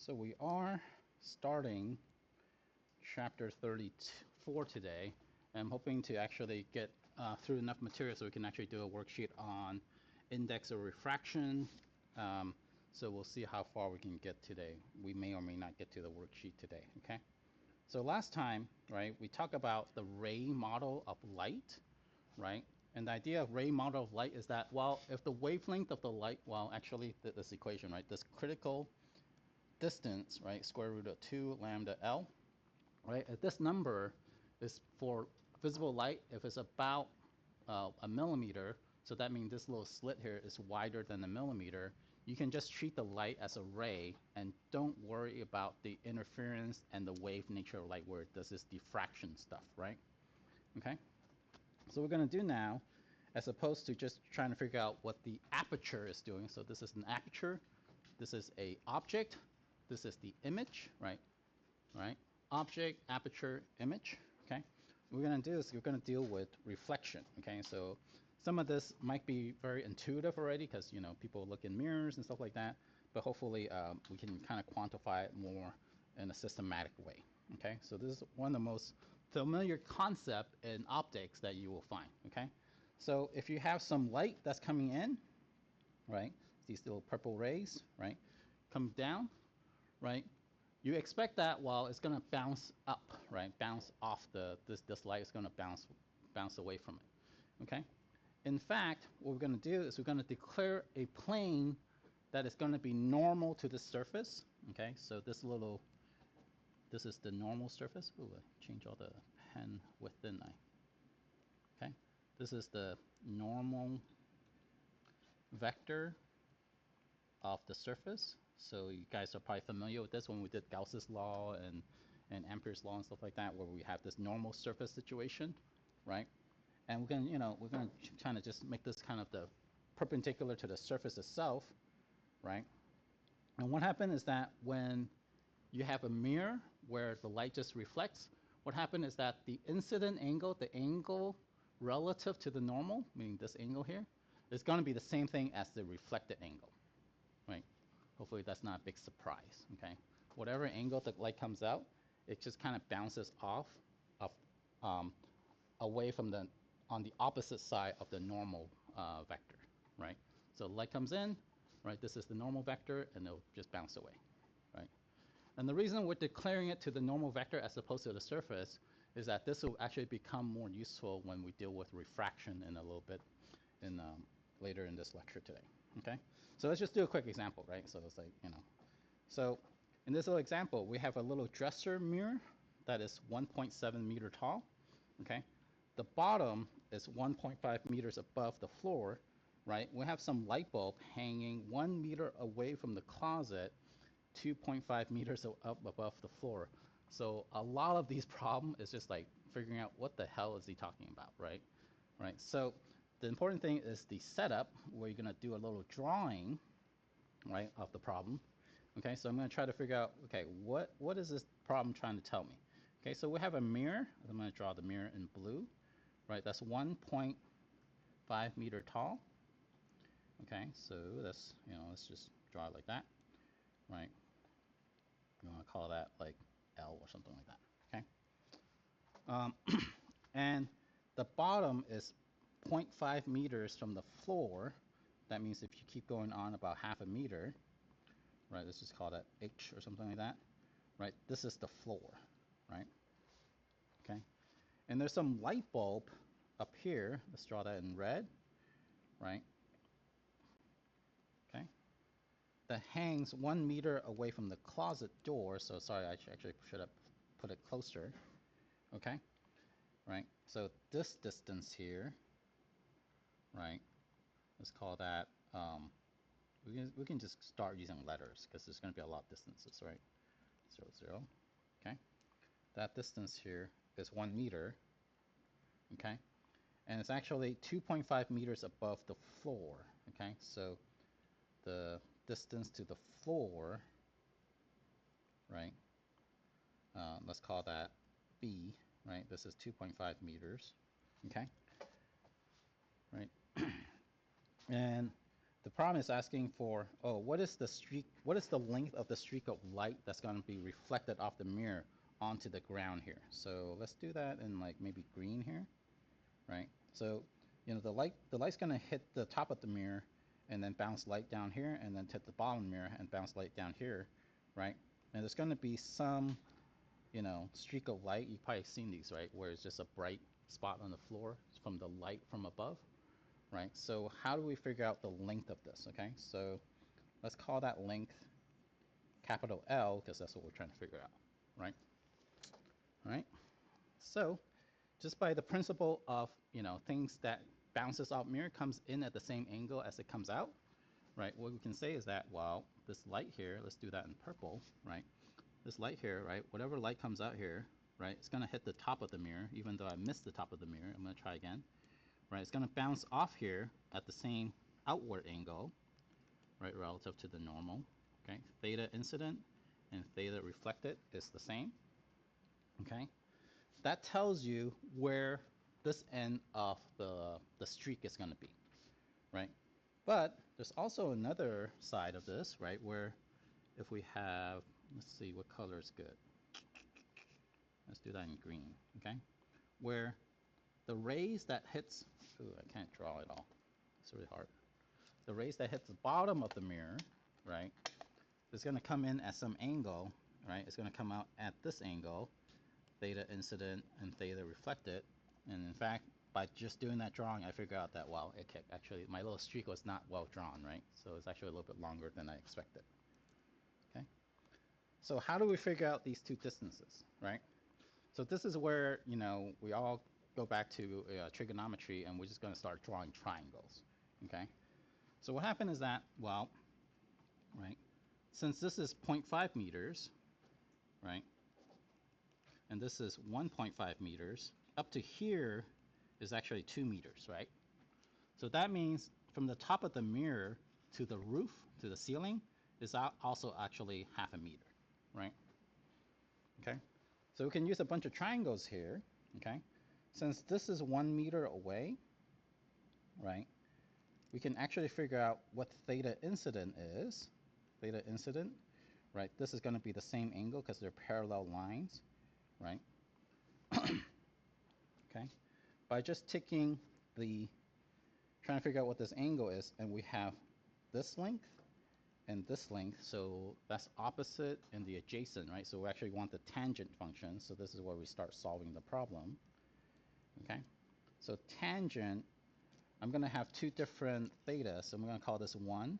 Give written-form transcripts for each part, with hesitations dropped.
So we are starting chapter 34 today. I'm hoping to actually get through enough material so we can actually do a worksheet on index of refraction. So we'll see how far we can get today. We may or may not get to the worksheet today, okay? So last time, right, we talked about the ray model of light, right? And the idea of ray model of light is that, well, if the wavelength of the light, well, actually this equation, right, this critical distance, right, square root of 2 lambda L, right, if this number is for visible light, if it's about a millimeter, so that means this little slit here is wider than a millimeter, you can just treat the light as a ray and don't worry about the interference and the wave nature of light where it does this diffraction stuff, right? Okay, so we're going to do now, as opposed to just trying to figure out what the aperture is doing. So this is an aperture, this is a object, this is the image, right? Right? Object, aperture, image. Okay. What we're going to do is we're going to deal with reflection. Okay. So some of this might be very intuitive already because, you know, people look in mirrors and stuff like that. But hopefully we can kind of quantify it more in a systematic way. Okay. So this is one of the most familiar concepts in optics that you will find. Okay. So if you have some light that's coming in, right, these little purple rays, right, come down, right, you expect that, well, it's going to bounce up, right, bounce off this light is going to bounce away from it. Okay, in fact, what we're going to do is we're going to declare a plane that is going to be normal to the surface. Okay, so this is the normal surface. Ooh, I changed all the pen width, didn't I? Okay, this is the normal vector of the surface. So you guys are probably familiar with this when we did Gauss's law and Ampere's law and stuff like that, where we have this normal surface situation, right? And we're gonna kind of just make this kind of the perpendicular to the surface itself, right? And what happened is that when you have a mirror where the light just reflects, what happened is that the incident angle, the angle relative to the normal, meaning this angle here, is going to be the same thing as the reflected angle, right? Hopefully that's not a big surprise, okay? Whatever angle the light comes out, it just kind of bounces off of away from on the opposite side of the normal vector, right? So light comes in, right? This is the normal vector, and it'll just bounce away, right? And the reason we're declaring it to the normal vector as opposed to the surface is that this will actually become more useful when we deal with refraction in a little bit later in this lecture today. Okay, so let's just do a quick example, right? So it's like, you know, so in this little example, we have a little dresser mirror that is 1.7 meter tall. Okay, the bottom is 1.5 meters above the floor, right? We have some light bulb hanging 1 meter away from the closet, 2.5 meters up above the floor. So a lot of these problems is just like figuring out what the hell is he talking about, right? Right. So the important thing is the setup, where you're going to do a little drawing, right, of the problem. Okay, so I'm going to try to figure out, okay, what is this problem trying to tell me? Okay, so we have a mirror. I'm going to draw the mirror in blue, right? That's 1.5 meter tall. Okay, so that's, you know, let's just draw it like that, right? You want to call that like L or something like that. Okay, and the bottom is 0.5 meters from the floor. That means if you keep going on about half a meter, right, let's just call that H or something like that, right? This is the floor, right? Okay, and there's some light bulb up here. Let's draw that in red, right? Okay, that hangs 1 meter away from the closet door. So sorry, I actually should have put it closer. Okay, right, so this distance here, right, let's call that, we can just start using letters because there's going to be a lot of distances, right? 0, 0. Okay, that distance here is 1 meter. Okay, and it's actually 2.5 meters above the floor. Okay, so the distance to the floor, right, let's call that B, right? This is 2.5 meters. Okay, right. And the problem is asking for, oh, what is the streak, what is the length of the streak of light that's going to be reflected off the mirror onto the ground here. So let's do that in like maybe green here, right? So, you know, the light's going to hit the top of the mirror and then bounce light down here and then hit the bottom mirror and bounce light down here, right? And there's going to be some, you know, streak of light. You've probably seen these, right? Where it's just a bright spot on the floor from the light from above, right? So how do we figure out the length of this, okay? So let's call that length capital L because that's what we're trying to figure out, right? All right. So just by the principle of, you know, things that bounces off mirror comes in at the same angle as it comes out, right? What we can say is that, well, this light here, let's do that in purple, right? This light here, right? Whatever light comes out here, right? It's going to hit the top of the mirror, even though I missed the top of the mirror. I'm going to try again, right? It's going to bounce off here at the same outward angle, right? Relative to the normal, okay? Theta incident and theta reflected is the same, okay? That tells you where this end of the streak is going to be, right? But there's also another side of this, right? Where if we have, let's see, what color is good? Let's do that in green, okay? Where the rays that hits, ooh, I can't draw it all. It's really hard. The rays that hits the bottom of the mirror, right, is going to come in at some angle, right? It's going to come out at this angle, theta incident and theta reflected. And in fact, by just doing that drawing, I figured out that, wow, okay, actually, my little streak was not well drawn, right? So it's actually a little bit longer than I expected, okay? So how do we figure out these two distances, right? So this is where, you know, we all go back to trigonometry and we're just going to start drawing triangles, okay? So what happened is that, well, right, since this is 0.5 meters, right, and this is 1.5 meters, up to here is actually 2 meters, right? So that means from the top of the mirror to the roof, to the ceiling, is also actually half a meter, right? Okay, so we can use a bunch of triangles here, okay? Since this is 1 meter away, right, we can actually figure out what theta incident is. Theta incident, right, this is going to be the same angle because they're parallel lines, right? Okay, by just taking trying to figure out what this angle is, and we have this length and this length, so that's opposite and the adjacent, right? So we actually want the tangent function, so this is where we start solving the problem, okay? So tangent, I'm going to have two different theta, so I'm going to call this 1,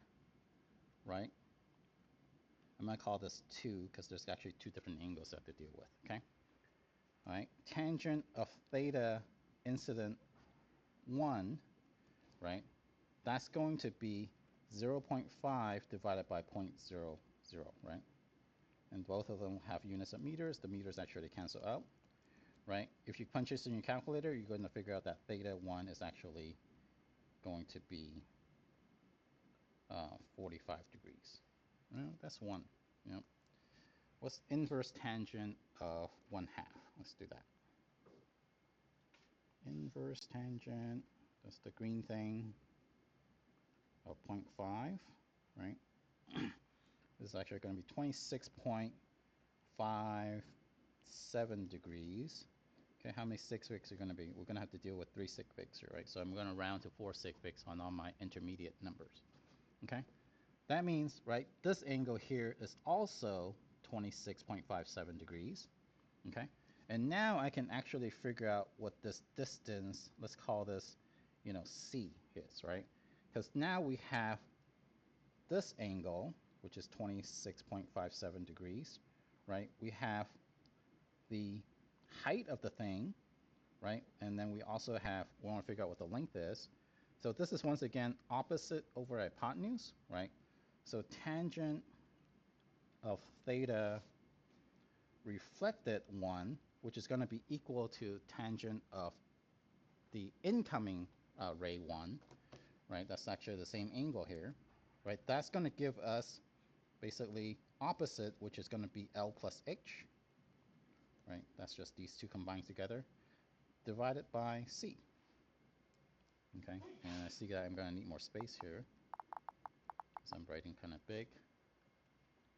right? I'm going to call this 2 because there's actually two different angles I have to deal with, okay? All right, tangent of theta incident 1, right? That's going to be 0.5 divided by 0.00, right? And both of them have units of meters. The meters actually cancel out, right? If you punch this in your calculator, you're going to figure out that theta 1 is actually going to be 45 degrees. That's 1. You know, what's inverse tangent of 1/2? Let's do that. Inverse tangent, that's the green thing, of 0.5, right? This is actually going to be 26.57 degrees. Okay, how many sig figs are going to be? We're going to have to deal with 3 sig figs here, right? So I'm going to round to 4 sig figs on all my intermediate numbers. Okay, that means, right, this angle here is also 26.57 degrees. Okay, and now I can actually figure out what this distance, let's call this, you know, C is, right? Because now we have this angle, which is 26.57 degrees, right? We have the height of the thing, right? And then we also have, we want to figure out what the length is. So this is once again opposite over hypotenuse, right? So tangent of theta reflected 1, which is going to be equal to tangent of the incoming ray 1, right? That's actually the same angle here, right? That's going to give us basically opposite, which is going to be L plus H, right? That's just these two combined together, divided by C. Okay, and I see that I'm going to need more space here. So I'm writing kind of big.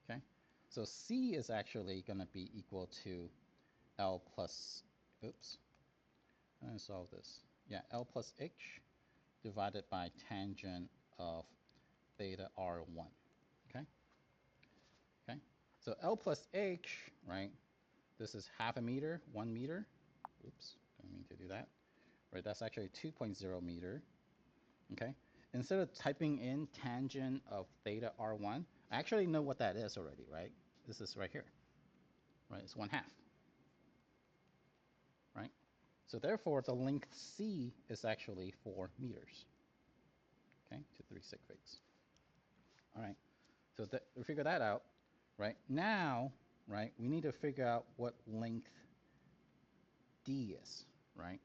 Okay, so C is actually going to be equal to L plus, oops, I'm going to solve this. Yeah, L plus H divided by tangent of theta R1. Okay, okay. So L plus H, right? This is half a meter, 1 meter. Oops, don't mean to do that. Right, that's actually 2.0 meter. Okay, instead of typing in tangent of theta R1, I actually know what that is already, right? This is right here, right? It's 1/2, right? So therefore, the length C is actually 4 meters, okay, to 3 sig figs. All right, so we figure that out, right? Now, right, we need to figure out what length D is, right?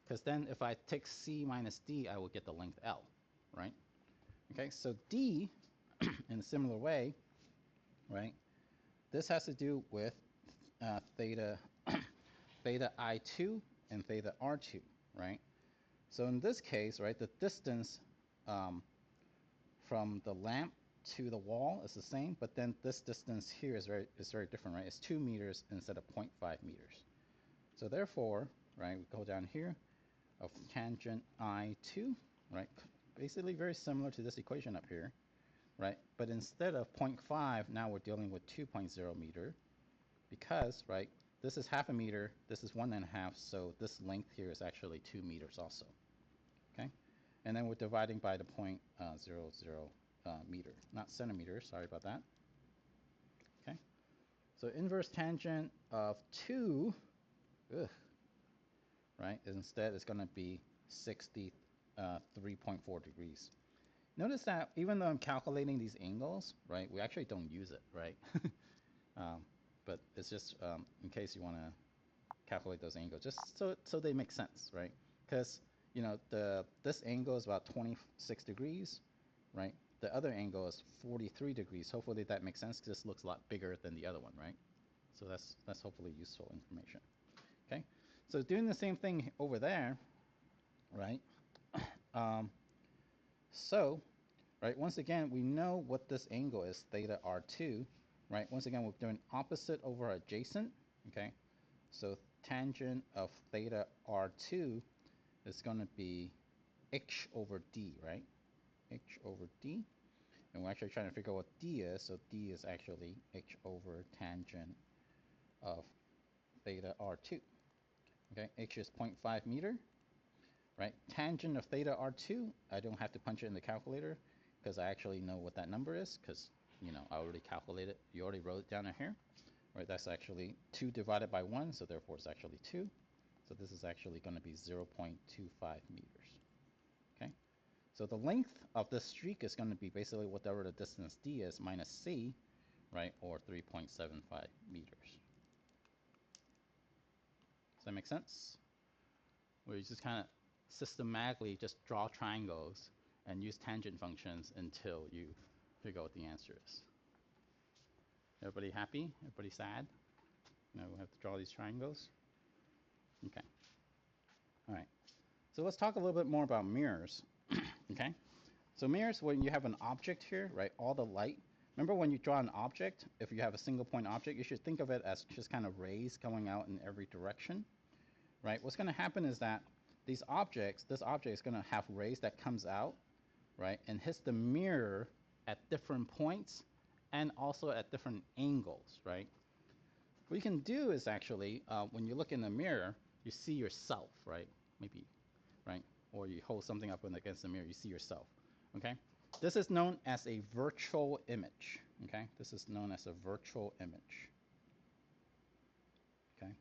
Because then if I take C minus D, I will get the length L, right? Okay, so D, in a similar way, right, this has to do with theta, theta I2 and theta R2, right? So in this case, right, the distance from the lamp to the wall is the same, but then this distance here is very different, right? It's 2 meters instead of 0.5 meters. So therefore, right, we go down here of tangent I2, right? Basically very similar to this equation up here, right? But instead of 0.5, now we're dealing with 2.0 meter because, right, this is half a meter, this is 1.5, so this length here is actually 2 meters also, okay? And then we're dividing by the 0.00 meter, not centimeters, sorry about that, okay? So inverse tangent of 2, right, instead it's going to be 63.4 degrees. Notice that even though I'm calculating these angles, right, we actually don't use it, right? But it's just in case you want to calculate those angles, just so they make sense, right? Because you know this angle is about 26 degrees, right? The other angle is 43 degrees. Hopefully that makes sense because this looks a lot bigger than the other one, right? So that's hopefully useful information. Okay, so doing the same thing over there, right? So, right, once again, we know what this angle is, theta R2, right? Once again, we're doing opposite over adjacent, okay? So tangent of theta R2 is going to be H over D, right? H over D. And we're actually trying to figure out what D is, so D is actually H over tangent of theta R2. Okay, H is 0.5 meter, right? Tangent of theta R2, I don't have to punch it in the calculator because I actually know what that number is because, you know, I already calculated. You already wrote it down in here, right? That's actually 2 divided by 1, so therefore it's actually 2. So this is actually going to be 0.25 meters, okay? So the length of this streak is going to be basically whatever the distance D is minus C, right, or 3.75 meters. Does that make sense? Where you just kind of systematically just draw triangles and use tangent functions until you figure out what the answer is. Everybody happy? Everybody sad? Now we have to draw these triangles? Okay. All right. So let's talk a little bit more about mirrors. Okay. So mirrors, when you have an object here, right, all the light, remember when you draw an object, if you have a single point object, you should think of it as just kind of rays going out in every direction, right? What's going to happen is that this object is going to have rays that comes out, right, and hits the mirror at different points and also at different angles, right? What you can do is actually, when you look in the mirror, you see yourself, right? Maybe, right? Or you hold something up against the mirror, you see yourself, okay? This is known as a virtual image, okay? This is known as a virtual image, okay?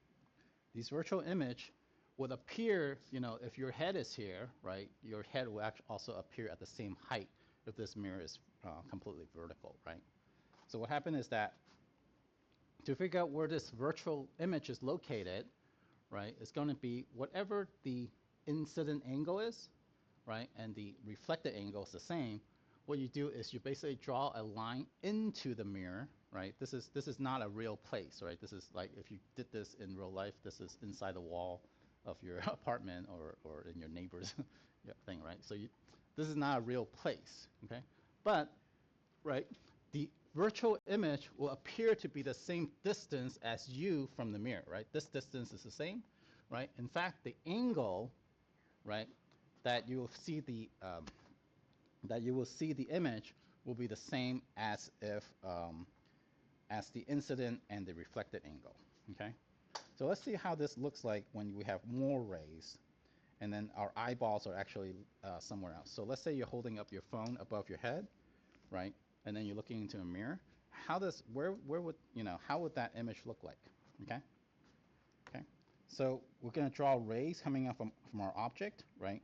These virtual image would appear, you know, if your head is here, right, your head will actually also appear at the same height if this mirror is completely vertical, right? So what happened is that to figure out where this virtual image is located, right, it's going to be whatever the incident angle is, right, and the reflected angle is the same. What you do is you basically draw a line into the mirror, right? This is not a real place, right? This is like if you did this in real life, this is inside the wall of your apartment or in your neighbor's thing, right? So this is not a real place, okay? But right, the virtual image will appear to be the same distance as you from the mirror, right? This distance is the same, right? In fact, the angle, right, that you will see the image will be the same as if as the incident and the reflected angle. Okay, so let's see how this looks like when we have more rays, and then our eyeballs are actually somewhere else. So let's say you're holding up your phone above your head, right, and then you're looking into a mirror. Where would how would that image look like? Okay, okay. So we're going to draw rays coming up from our object, right?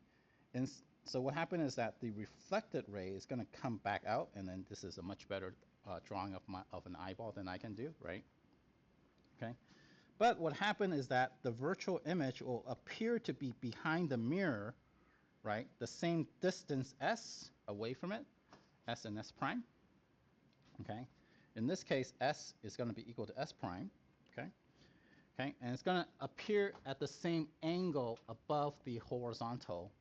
And so what happened is that the reflected ray is going to come back out, and then this is a much better drawing of an eyeball than I can do, right? Okay. But what happened is that the virtual image will appear to be behind the mirror, right? The same distance s away from it, s and s prime. Okay. In this case, s is going to be equal to s prime. Okay. Okay. And it's going to appear at the same angle above the horizontal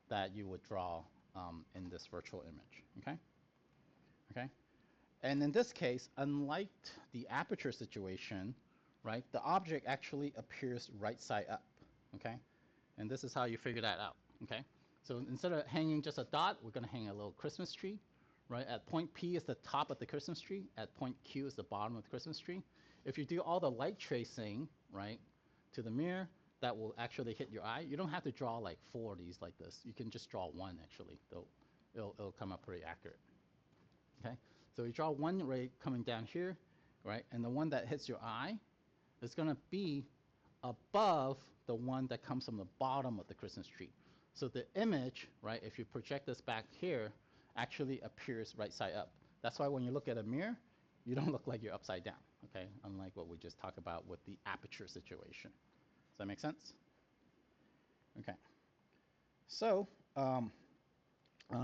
that you would draw in this virtual image. Okay. Okay. And in this case, unlike the aperture situation, right, the object actually appears right side up, okay? And this is how you figure that out, okay? So instead of hanging just a dot, we're gonna hang a little Christmas tree, right? At point P is the top of the Christmas tree, at point Q is the bottom of the Christmas tree. If you do all the light tracing, right, to the mirror, that will actually hit your eye. You don't have to draw like 4 of these like this. You can just draw one actually. It'll come up pretty accurate, okay? So you draw one ray coming down here, right? And the one that hits your eye is going to be above the one that comes from the bottom of the Christmas tree. So the image, right, if you project this back here, actually appears right side up. That's why when you look at a mirror, you don't look like you're upside down, okay? Unlike what we just talked about with the aperture situation. Does that make sense? Okay. So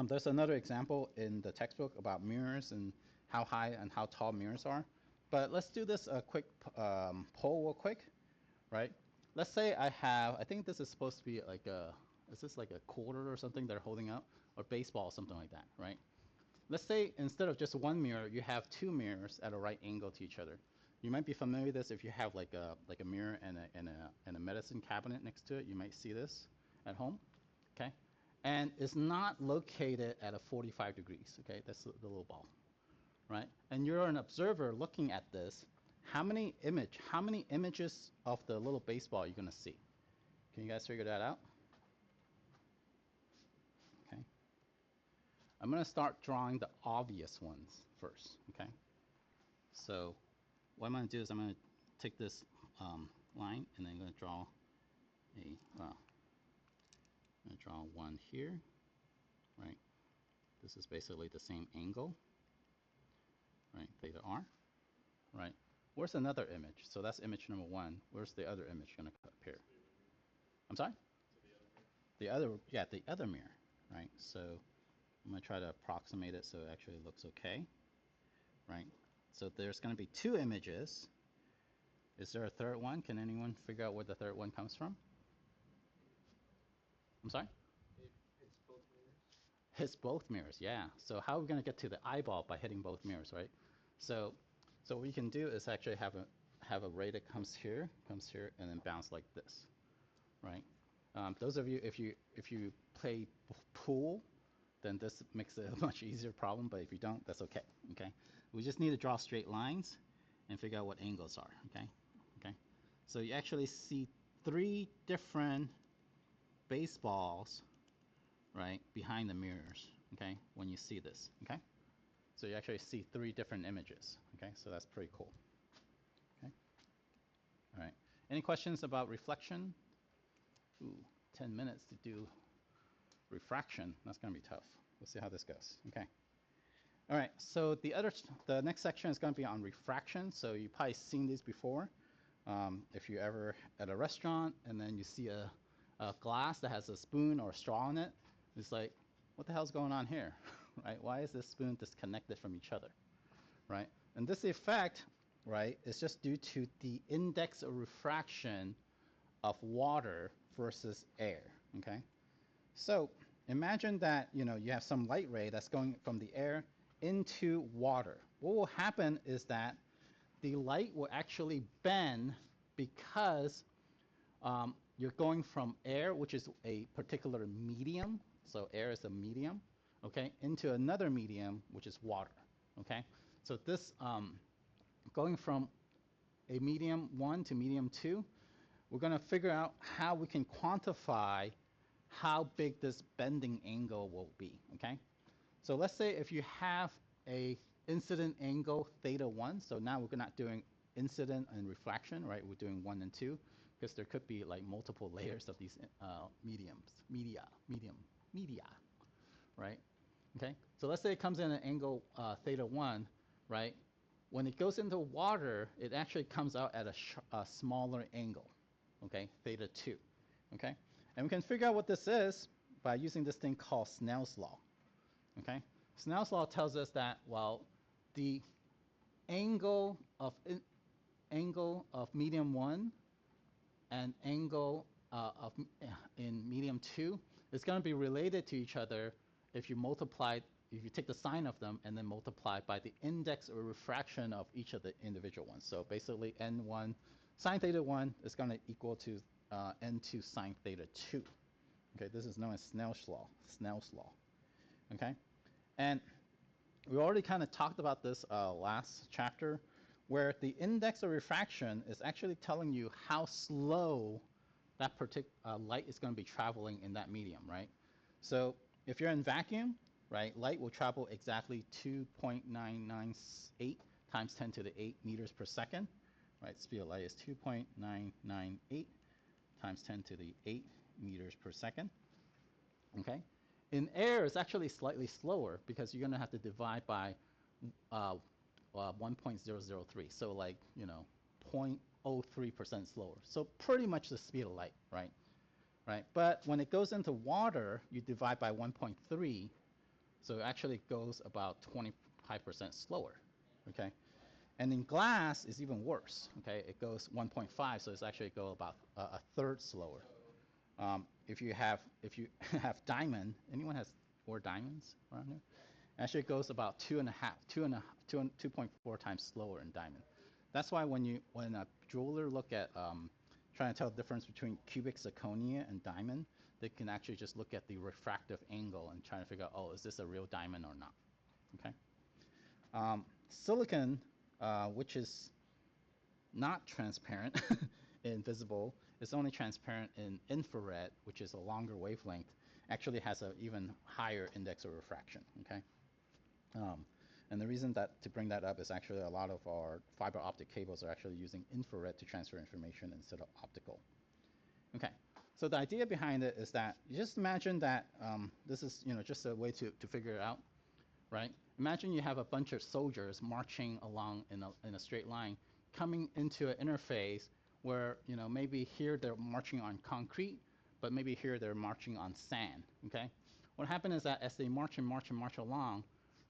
there's another example in the textbook about mirrors and how high and how tall mirrors are. But let's do this quick poll real quick, right? Let's say I think this is supposed to be like is this like a quarter or something they're holding up? Or baseball, something like that, right? Let's say instead of just one mirror, you have 2 mirrors at a right angle to each other. You might be familiar with this if you have like a mirror and a medicine cabinet next to it. You might see this at home, okay? And it's not located at a 45 degrees, okay? That's the little ball, right? And you're an observer looking at this. How many images of the little baseball are you going to see? Can you guys figure that out? Okay. I'm going to start drawing the obvious ones first, okay? So what I'm going to do is I'm going to take this line, and then I'm going to draw I'm going to draw one here, right? This is basically the same angle, right? Theta r, right? Where's another image? So that's image number 1. Where's the other image going to appear? I'm sorry? The other mirror, right? So I'm going to try to approximate it so it actually looks okay, right? So there's going to be 2 images. Is there a third one? Can anyone figure out where the third one comes from? I'm sorry? It's both mirrors. Hits both mirrors, yeah. So how are we going to get to the eyeball? By hitting both mirrors, right? So what we can do is actually have a ray that comes here, and then bounce like this, right? Those of you, if you play pool, then this makes it a much easier problem. But if you don't, that's okay. Okay. We just need to draw straight lines and figure out what angles are. Okay. Okay. So you actually see 3 different baseballs, right, behind the mirrors. Okay. When you see this. Okay. So you actually see 3 different images. Okay. So that's pretty cool. Okay. All right. Any questions about reflection? Ooh, 10 minutes to do refraction. That's going to be tough. We'll see how this goes. Okay. All right. So the next section is going to be on refraction. So you've probably seen these before. If you're ever at a restaurant and then you see a glass that has a spoon or a straw in it, it's like, what the hell's going on here? Right? Why is this spoon disconnected from each other? Right? And this effect, right, is just due to the index of refraction of water versus air. Okay. So imagine that you have some light ray that's going from the air into water, what will happen is that the light will actually bend because you're going from air, which is a particular medium, so air is a medium, okay, into another medium, which is water, okay? So this, going from a medium 1 to medium 2, we're going to figure out how we can quantify how big this bending angle will be, okay? So let's say if you have a incident angle theta 1, so now we're not doing incident and refraction, right? We're doing 1 and 2, because there could be like multiple layers of these media, right? Okay, so let's say it comes in an angle theta 1, right? When it goes into water, it actually comes out at a smaller angle, okay, theta 2, okay? And we can figure out what this is by using this thing called Snell's law, okay? Snell's law tells us that, well, the angle of medium 1 and angle in medium 2 is going to be related to each other if you take the sine of them and then multiply by the index or refraction of each of the individual ones. So basically n1 sine theta 1 is going to equal to n2 sine theta 2. Okay, this is known as Snell's law. Okay, and we already kind of talked about this last chapter, where the index of refraction is actually telling you how slow that particular light is going to be traveling in that medium, right? So if you're in vacuum, right, light will travel exactly 2.998 times 10 to the 8 meters per second, right? Speed of light is 2.998 times 10 to the 8 meters per second, okay? In air, it's actually slightly slower because you're going to have to divide by 1.003, so like, 0.03% slower. So pretty much the speed of light, right? But when it goes into water, you divide by 1.3, so it actually goes about 25% slower, okay? And in glass, it's even worse, okay? It goes 1.5, so it's actually go about a third slower. If you have diamond, anyone has 4 diamonds around here? Actually, it goes about 2.4 times slower in diamond. That's why when a jeweler look at trying to tell the difference between cubic zirconia and diamond, they can actually just look at the refractive angle and try to figure out, oh, is this a real diamond or not? Okay. Silicon, which is not transparent, invisible, it's only transparent in infrared, which is a longer wavelength, actually has an even higher index of refraction, okay? And the reason to bring that up is actually a lot of our fiber optic cables are actually using infrared to transfer information instead of optical. Okay, so the idea behind it is that you just imagine that this is just a way to figure it out, right? Imagine you have a bunch of soldiers marching along in a straight line, coming into an interface where maybe here they're marching on concrete, but maybe here they're marching on sand. Okay, what happened is that as they march and march and march along,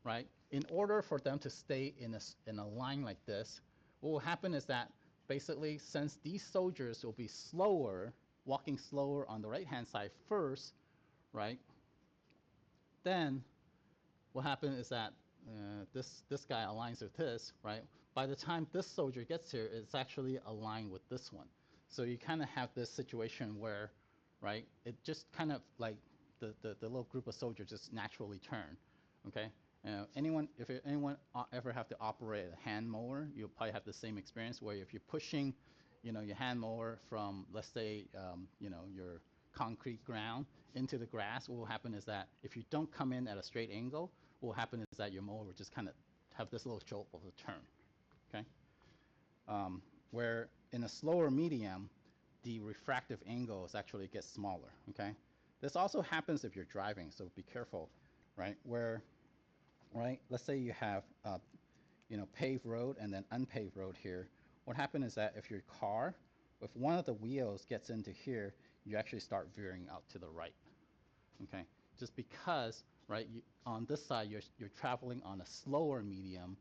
right? In order for them to stay in a line like this, what will happen is that basically, since these soldiers will be slower, walking slower on the right-hand side first, right? Then what happens is that this guy aligns with this, right? By the time this soldier gets here, it's actually aligned with this one. So you kind of have this situation where, right, it just kind of like the little group of soldiers just naturally turn, okay? If anyone ever have to operate a hand mower, you'll probably have the same experience where if you're pushing, your hand mower from, let's say, your concrete ground into the grass, what will happen is that if you don't come in at a straight angle, what will happen is that your mower will just kind of have this little jolt of a turn, okay? Where in a slower medium, the refractive angles actually get smaller, okay? This also happens if you're driving, so be careful, right? Right, let's say you have paved road and then unpaved road here. What happens is that if your car, if one of the wheels gets into here, you actually start veering out to the right, okay? Just because, right, on this side you're traveling on a slower medium,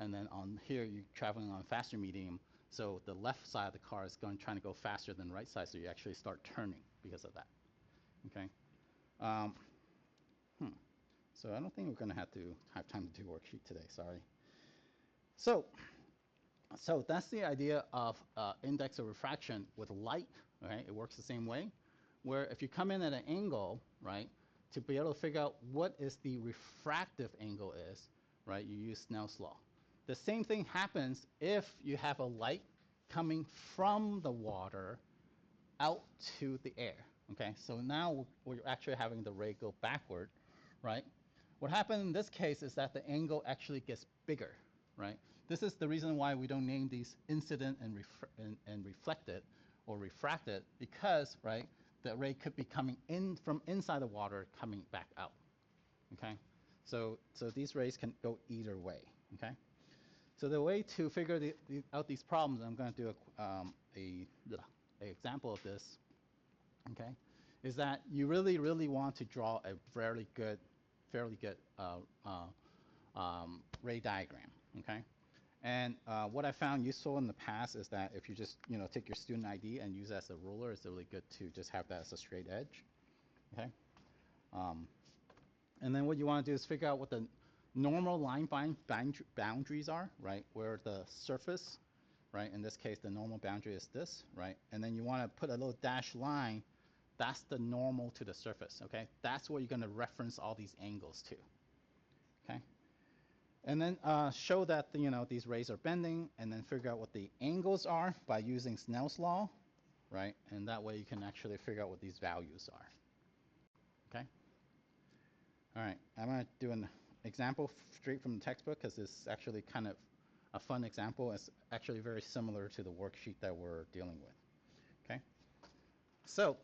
and then on here you're traveling on a faster medium, so the left side of the car is trying to go faster than the right side, so you actually start turning because of that, okay? So I don't think we're going to have time to do a worksheet today, sorry. So that's the idea of index of refraction with light, right? It works the same way, where if you come in at an angle, right, to be able to figure out what is the refractive angle is, right, you use Snell's law. The same thing happens if you have a light coming from the water out to the air, okay? So now we're actually having the ray go backward, right? What happened in this case is that the angle actually gets bigger, right? This is the reason why we don't name these incident and reflected or refracted, because, right, the ray could be coming in from inside the water, coming back out, okay? So these rays can go either way, okay? So the way to figure out these problems, I'm going to do a example of this, okay, is that you really want to draw a fairly good ray diagram, okay? And what I found useful in the past is that if you just take your student ID and use it as a ruler, it's really good to just have that as a straight edge, okay? And then what you want to do is figure out what the normal line boundaries are, right? Where the surface, right? In this case, the normal boundary is this, right? And then you want to put a little dashed line. That's the normal to the surface, okay? That's where you're going to reference all these angles to, okay? And then show that these rays are bending, and then figure out what the angles are by using Snell's law, right? And that way you can actually figure out what these values are, okay? All right, I'm going to do an example straight from the textbook because it's actually kind of a fun example. It's actually very similar to the worksheet that we're dealing with, okay? So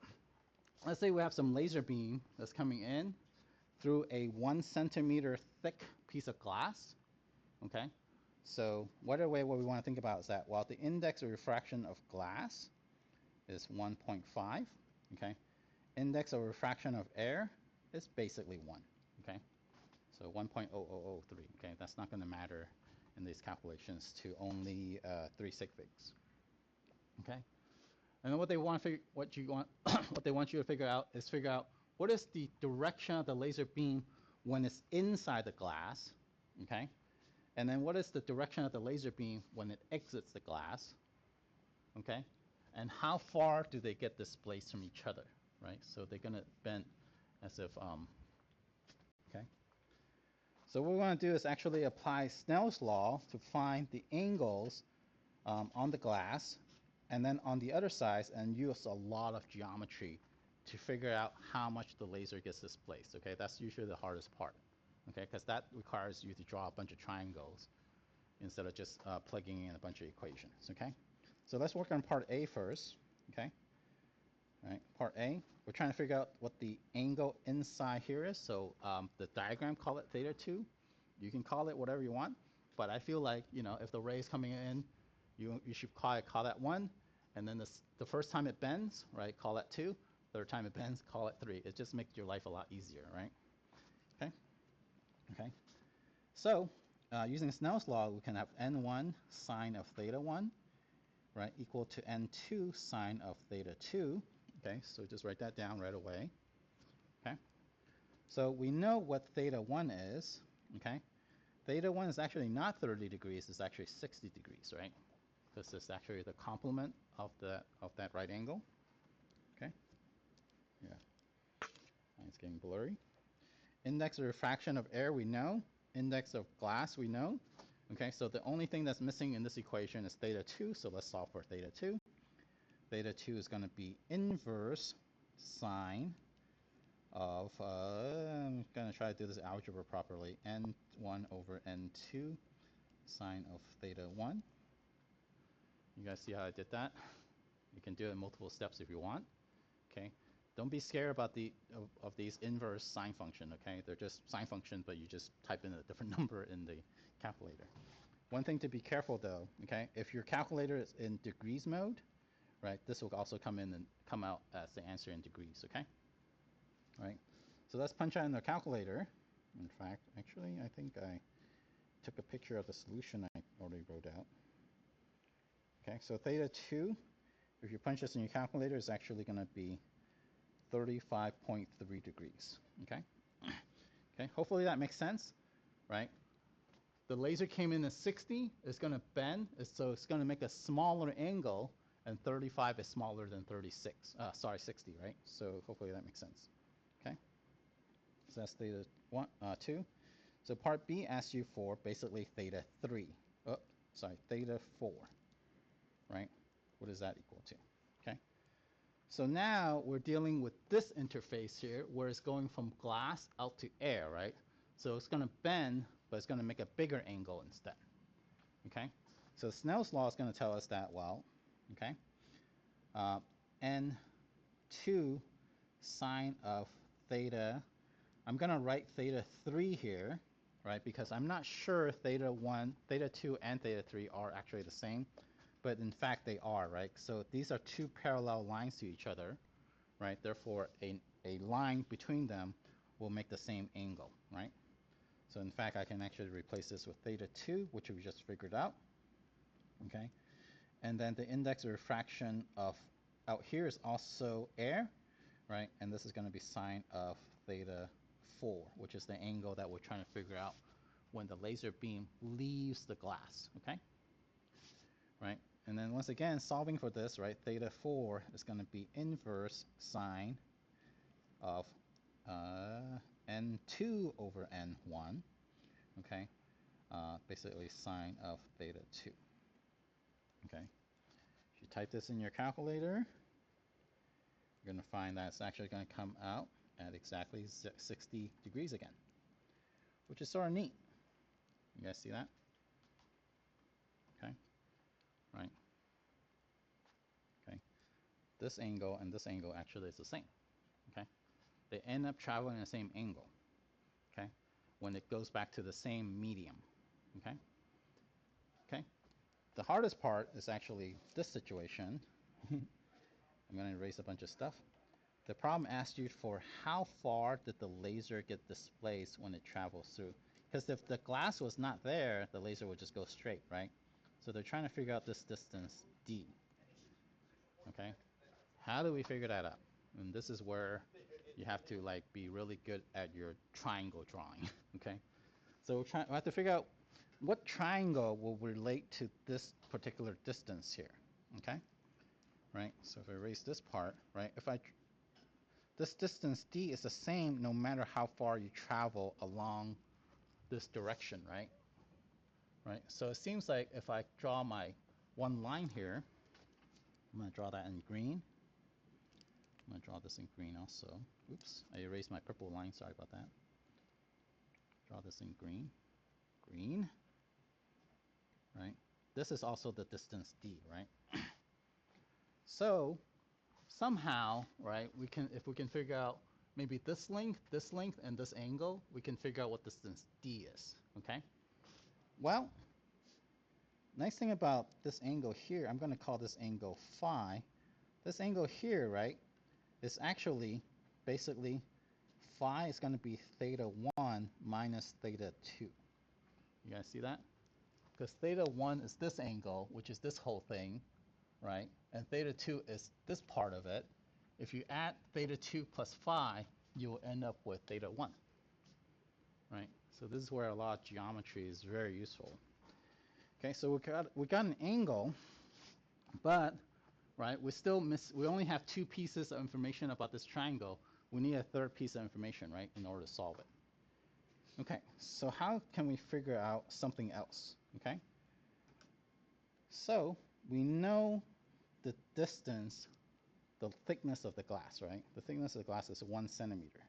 let's say we have some laser beam that's coming in through a 1 centimeter thick piece of glass, okay? So what we want to think about is that while the index of refraction of glass is 1.5, okay, index of refraction of air is basically 1, okay? So 1.0003, okay? That's not going to matter in these calculations to only 3 sig figs, okay? And then what they want you to figure out is what is the direction of the laser beam when it's inside the glass, okay? And then what is the direction of the laser beam when it exits the glass, okay? And how far do they get displaced from each other, right? So they're going to bend as if, okay? So what we want to do is actually apply Snell's law to find the angles on the glass, and then on the other side, and use a lot of geometry to figure out how much the laser gets displaced, okay? That's usually the hardest part, okay? Because that requires you to draw a bunch of triangles instead of just plugging in a bunch of equations, okay? So let's work on part A first, okay? All right, part A, we're trying to figure out what the angle inside here is. So the diagram, call it theta 2. You can call it whatever you want, but I feel like, if the ray is coming in, you should call that 1, and then the first time it bends, right, call that 2. Third time it bends, call it 3. It just makes your life a lot easier, right? Okay? Okay. So using Snell's law, we can have n1 sine of theta 1, right, equal to n2 sine of theta 2. Okay, so just write that down right away. Okay, so we know what theta 1 is. Okay, theta 1 is actually not 30 degrees, it's actually 60 degrees, right? This is actually the complement of that right angle. Okay, yeah, it's getting blurry. Index of refraction of air we know. Index of glass we know. Okay, so the only thing that's missing in this equation is theta 2, so let's solve for theta 2. Theta 2 is going to be inverse sine of, I'm going to try to do this algebra properly, n1 over n2 sine of theta 1. You guys see how I did that? You can do it in multiple steps if you want, okay? Don't be scared about of these inverse sine function, okay? They're just sine functions, but you just type in a different number in the calculator. One thing to be careful though, okay? If your calculator is in degrees mode, right, this will also come out as the answer in degrees, okay? All right, so let's punch out in the calculator. In fact, actually, I think I took a picture of the solution I already wrote out. Okay, so theta 2, if you punch this in your calculator, is actually going to be 35.3 degrees, okay? Okay, hopefully that makes sense, right? The laser came in at 60, it's going to bend, so it's going to make a smaller angle, and 35 is smaller than 36. Sorry, 60, right? So hopefully that makes sense. Okay, so that's theta 2. So part B asks you for basically theta 3. Oh, sorry, theta 4, right? What is that equal to? Okay, so now we're dealing with this interface here, where it's going from glass out to air, right? So it's going to bend, but it's going to make a bigger angle instead. Okay, so Snell's law is going to tell us that, well, okay, n2 sine of theta, I'm going to write theta 3 here, right, because I'm not sure theta 1, theta 2, and theta 3 are actually the same, but in fact they are, right? So these are two parallel lines to each other, right? Therefore, a line between them will make the same angle, right? So in fact, I can actually replace this with theta 2, which we just figured out, okay? And then the index of refraction of out here is also air, right? And this is going to be sine of theta 4, which is the angle that we're trying to figure out when the laser beam leaves the glass, okay? Right? And then once again, solving for this, right, theta 4 is going to be inverse sine of n2 over n1, okay? Basically sine of theta 2, okay? If you type this in your calculator, you're going to find that it's actually going to come out at exactly 60 degrees again, which is sort of neat. You guys see that? Okay, right, okay. This angle and this angle actually is the same, okay? They end up traveling the same angle, okay, when it goes back to the same medium, okay? Okay, the hardest part is actually this situation. I'm going to erase a bunch of stuff. The problem asked you for how far did the laser get displaced when it travels through. Because if the glass was not there, the laser would just go straight, right? So they're trying to figure out this distance, d. Okay? How do we figure that out? And this is where you have to like be really good at your triangle drawing, okay? So we have to figure out what triangle will relate to this particular distance here, okay? Right? So if I erase this part, right? This distance d is the same no matter how far you travel along this direction, right? Right. So it seems like if I draw my one line here, I'm going to draw that in green. I'm going to draw this in green also. Oops, I erased my purple line. Sorry about that. Draw this in green. Green. Right. This is also the distance d, right? So somehow, right, we can, if we can figure out maybe this length, and this angle, we can figure out what distance d is, okay? Well, nice thing about this angle here, I'm going to call this angle phi. This angle here, right, is actually basically phi is going to be theta 1 minus theta 2. You guys see that? Because theta 1 is this angle, which is this whole thing, right? And theta 2 is this part of it. If you add theta 2 plus phi, you will end up with theta 1, right? So this is where a lot of geometry is very useful. Okay, so we got an angle, but right, we only have two pieces of information about this triangle. We need a third piece of information, right, in order to solve it. Okay, so how can we figure out something else? Okay, so we know the distance, the thickness of the glass, right? The thickness of the glass is 1 centimeter.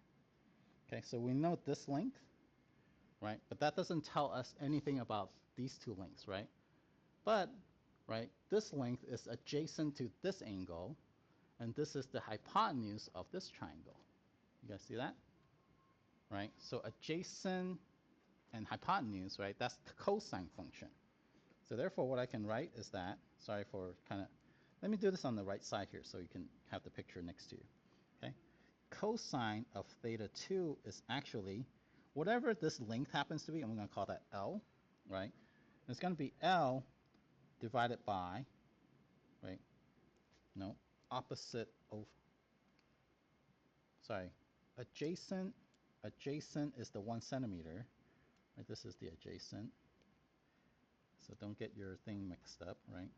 Okay, so we know this length, right? But that doesn't tell us anything about these two lengths, right? But, right, this length is adjacent to this angle, and this is the hypotenuse of this triangle. You guys see that? Right? So adjacent and hypotenuse, right, that's the cosine function. So therefore what I can write is that, sorry for kind of, let me do this on the right side here so you can have the picture next to you. Okay? Cosine of theta 2 is actually whatever this length happens to be, I'm going to call that L, right? It's going to be L divided by, right? No, opposite of, sorry, adjacent adjacent is the 1 centimeter, right? This is the adjacent. So don't get your thing mixed up, right?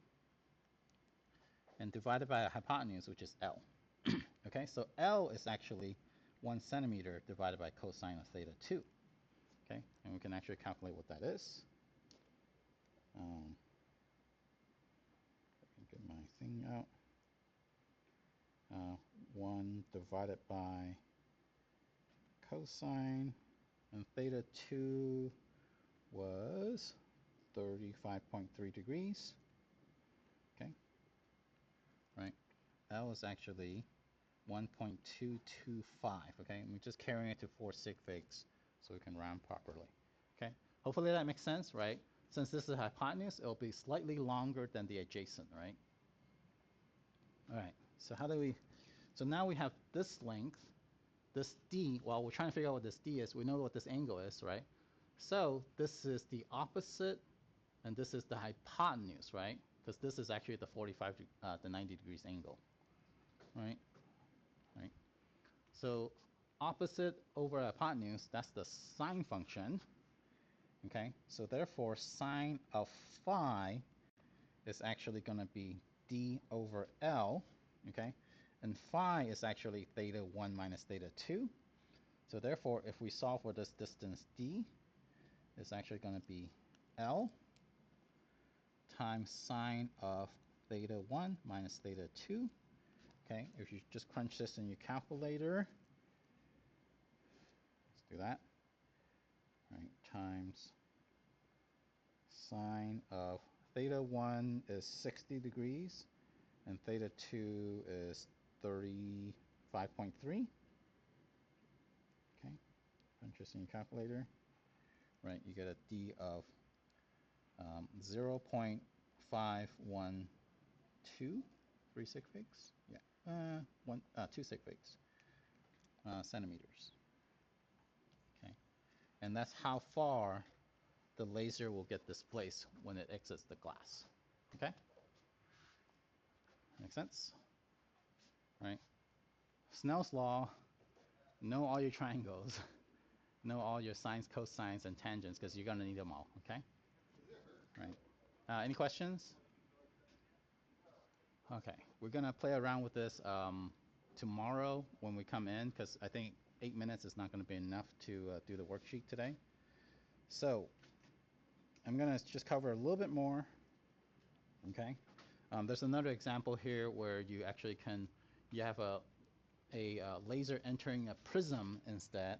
And divided by a hypotenuse, which is L. Okay, so L is actually 1 centimeter divided by cosine of theta 2. Okay, and we can actually calculate what that is. Let me get my thing out. 1 divided by cosine, and theta 2 was 35.3 degrees. Okay, right? L is actually 1.225. Okay, and we're just carrying it to 4 sig figs so we can round properly. Okay, hopefully that makes sense, right? Since this is a hypotenuse, it'll be slightly longer than the adjacent, right? All right, so how do we, so now we have this length, this D. Well, we're trying to figure out what this D is. We know what this angle is, right? So this is the opposite, and this is the hypotenuse, right? Because this is actually the 45 to 90 degrees angle, right? Right. So opposite over hypotenuse, that's the sine function. Okay, so therefore sine of phi is actually going to be d over L. Okay, and phi is actually theta 1 minus theta 2. So therefore, if we solve for this distance d, it's actually going to be L times sine of theta 1 minus theta 2. Okay, if you just crunch this in your calculator, let's do that. Right, times sine of theta 1 is 60 degrees, and theta 2 is 35.3. Okay, punch this in your calculator. Right, you get a D of 0.512, 3 sig figs? Yeah, 2 sig figs, centimeters. Okay, and that's how far the laser will get displaced when it exits the glass. Okay? Make sense? Right? Snell's law, know all your triangles, know all your sines, cosines, and tangents, because you're going to need them all. Okay? Right. Any questions? Okay. We're going to play around with this tomorrow when we come in, because I think 8 minutes is not going to be enough to do the worksheet today. So I'm going to just cover a little bit more. Okay? There's another example here where you actually you have a laser entering a prism instead,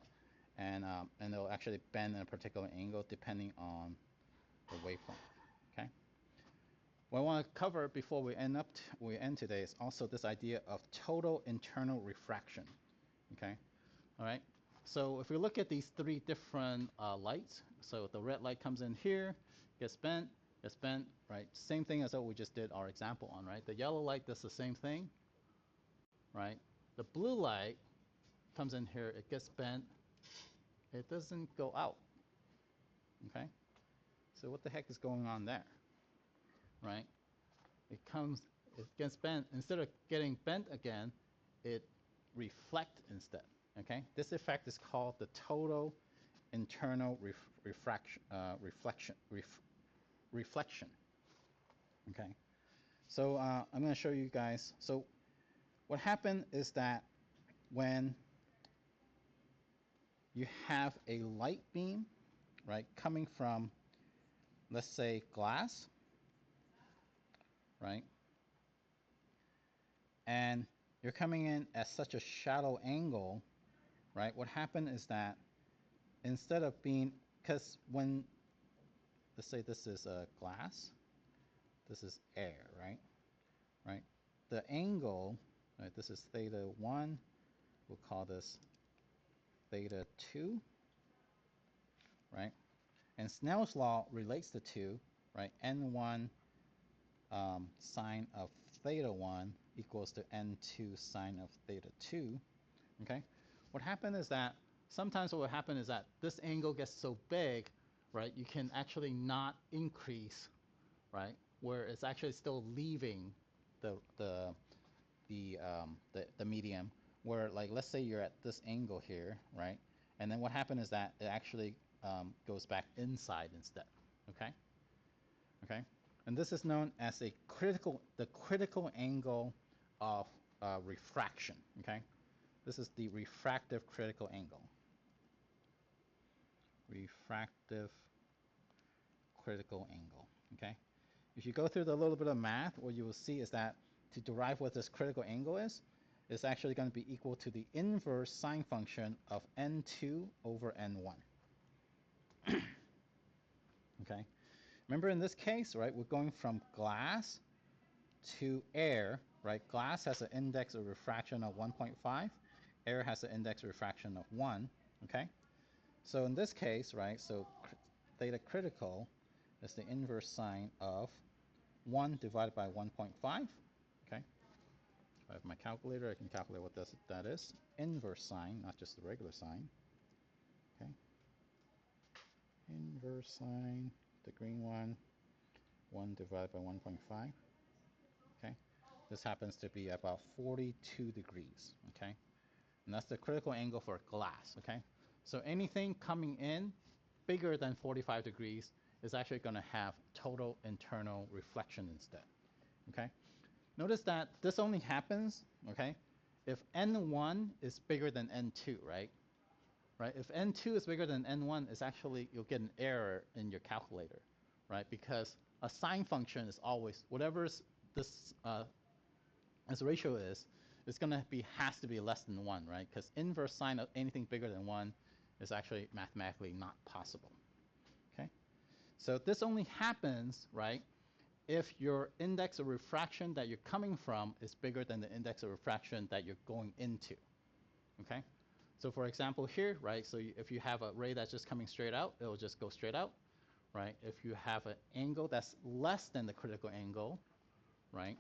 and it'll actually bend in a particular angle depending on the waveform. Okay. What I want to cover before we end today is also this idea of total internal refraction. Okay. All right. So if we look at these 3 different lights, so the red light comes in here, gets bent, right? Same thing as what we just did our example on, right? The yellow light does the same thing, right? The blue light comes in here, it gets bent, it doesn't go out. Okay? So what the heck is going on there? Right? It gets bent. Instead of getting bent again, it reflects instead. Okay? This effect is called the total internal reflection. Okay? So I'm going to show you guys. So what happened is that when you have a light beam, right, coming from, let's say, glass, right, and you're coming in at such a shallow angle, right, what happened is that instead of being, because when, let's say this is glass, this is air, right, the angle, right, this is theta 1, we'll call this theta 2, right, and Snell's law relates the two, right, n1 sine of theta 1 equals to n2 sine of theta 2. Okay, what happened is that sometimes what will happen is that this angle gets so big, right, you can actually not increase, right, where it's actually still leaving the medium, where, like, let's say you're at this angle here, right, And then what happened is that it actually goes back inside instead. Okay? Okay? And this is known as the critical angle of refraction. Okay? This is the refractive critical angle. Refractive critical angle. Okay? If you go through the little bit of math, what you will see is that to derive what this critical angle is, it's actually going to be equal to the inverse sine function of n2 over n1. Okay? Remember in this case, right, we're going from glass to air, right? Glass has an index of refraction of 1.5. Air has an index of refraction of 1, okay? So in this case, right, so theta critical is the inverse sine of 1 divided by 1.5, okay? If I have my calculator, I can calculate what that is. Inverse sine, not just the regular sine, okay? Inverse sine, the green one, 1 divided by 1.5, okay? This happens to be about 42 degrees, okay? And that's the critical angle for glass, okay? So anything coming in bigger than 45 degrees is actually going to have total internal reflection instead, okay? Notice that this only happens, okay, if n1 is bigger than n2, right? Right? If n2 is bigger than n1, it's actually, you'll get an error in your calculator, right? Because a sine function is always, whatever this ratio is, it's going to be, has to be less than 1, right? Because inverse sine of anything bigger than 1 is actually mathematically not possible, okay? So this only happens, right, if your index of refraction that you're coming from is bigger than the index of refraction that you're going into, okay? So for example here, right, so if you have a ray that's just coming straight out, it'll just go straight out, right? If you have an angle that's less than the critical angle, right,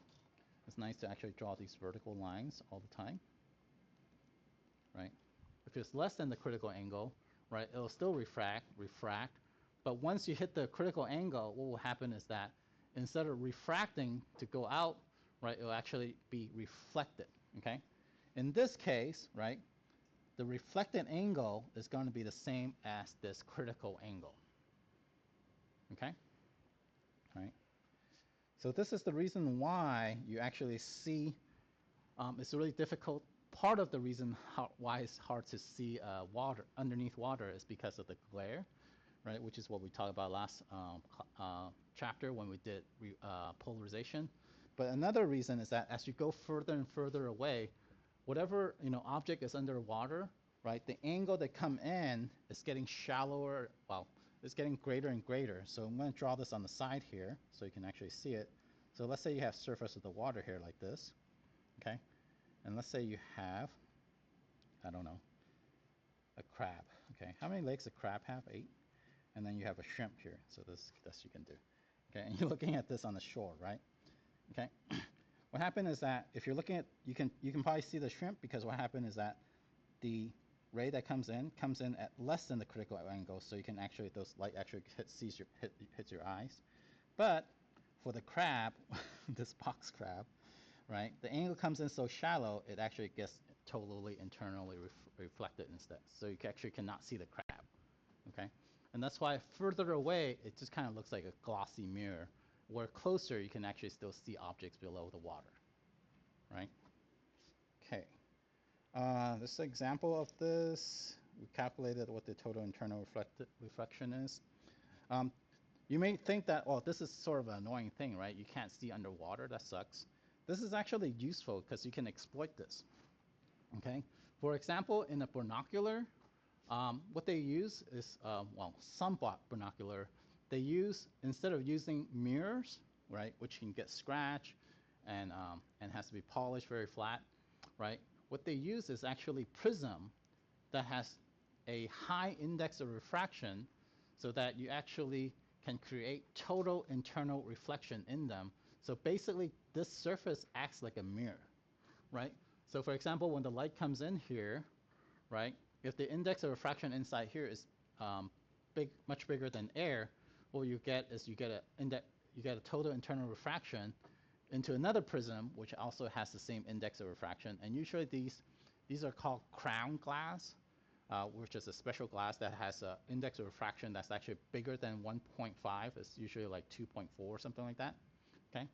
it's nice to actually draw these vertical lines all the time, right? If it's less than the critical angle, right, it'll still refract, but once you hit the critical angle, what will happen is that instead of refracting to go out, right, it'll actually be reflected, okay? In this case, right, the reflected angle is going to be the same as this critical angle, okay? Right? So this is the reason why you actually see, it's really difficult. Part of the reason why it's hard to see water underneath water is because of the glare, right? Which is what we talked about last chapter when we did polarization. But another reason is that as you go further and further away, whatever object is underwater, right? The angle that come in is getting shallower. Well, it's getting greater and greater. So I'm going to draw this on the side here so you can actually see it. So let's say you have surface of the water here like this, okay? And let's say you have, I don't know, a crab, okay? How many legs a crab have? 8. And then you have a shrimp here. So this is the best you can do, okay? And you're looking at this on the shore, right? Okay. What happened is that if you're looking at, you can probably see the shrimp because what happened is that the ray that comes in at less than the critical angle, so you can actually, those light actually hits your eyes. But for the crab, this box crab, right, the angle comes in so shallow, it actually gets totally internally reflected instead. So you actually cannot see the crab, okay? And that's why further away, it just kind of looks like a glossy mirror, where closer you can actually still see objects below the water, right? Okay. This example of this, we calculated what the total internal reflection is. You may think that, oh, this is sort of an annoying thing, right? You can't see underwater, that sucks. This is actually useful because you can exploit this, okay? For example, in a binocular, what they use is, well, some binocular, they use, instead of using mirrors, right, which can get scratched and has to be polished very flat, right? What they use is actually prism that has a high index of refraction so that you actually can create total internal reflection in them. So basically, this surface acts like a mirror, right? So for example, when the light comes in here, right, if the index of refraction inside here is much bigger than air, what you get is you get a total internal refraction into another prism, which also has the same index of refraction. And usually these are called crown glass. which is a special glass that has an index of refraction that's actually bigger than 1.5. It's usually like 2.4 or something like that. Okay,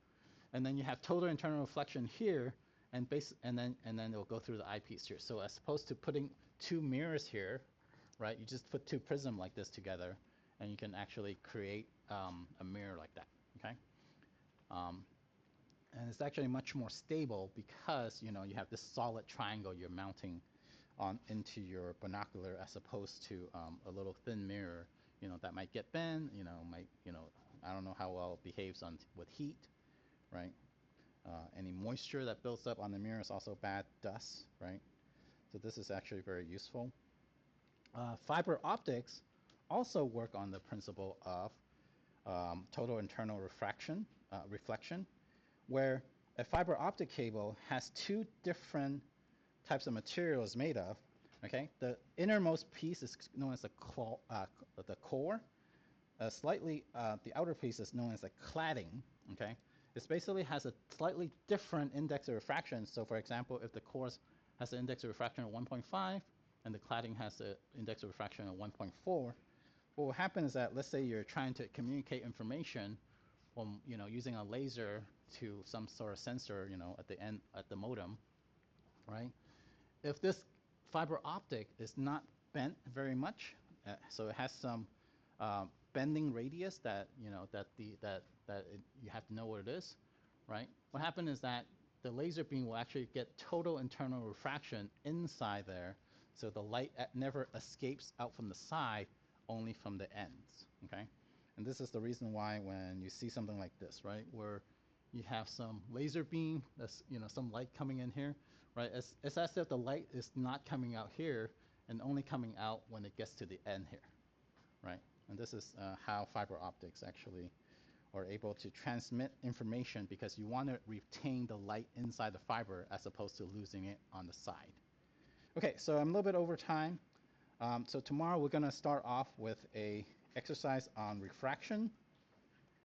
and then you have total internal reflection here, and then it'll go through the eyepiece here. So as opposed to putting two mirrors here, right? You just put two prisms like this together, and you can actually create a mirror like that. Okay, and it's actually much more stable because you have this solid triangle you're mounting on into your binocular, as opposed to a little thin mirror, that might get bent, I don't know how well it behaves with heat, right? Any moisture that builds up on the mirror is also bad dust, right? So this is actually very useful. Fiber optics also work on the principle of total internal reflection, where a fiber optic cable has two different types of materials made of. Okay, the innermost piece is known as the core. The outer piece is known as a cladding. Okay, it basically has a slightly different index of refraction. So, for example, if the core has an index of refraction of 1.5 and the cladding has an index of refraction of 1.4, what will happen is that, let's say you're trying to communicate information from, using a laser to some sort of sensor, at the end, at the modem, right? If this fiber optic is not bent very much, so it has some bending radius that you have to know what it is, right? What happens is that the laser beam will actually get total internal refraction inside there, so the light never escapes out from the side, only from the ends. Okay, and this is the reason why when you see something like this, right, where you have some laser beam, that's some light coming in here, right? It's as if the light is not coming out here and only coming out when it gets to the end here, right? And this is how fiber optics actually are able to transmit information, because you want to retain the light inside the fiber as opposed to losing it on the side. Okay, so I'm a little bit over time. So tomorrow we're going to start off with a exercise on refraction.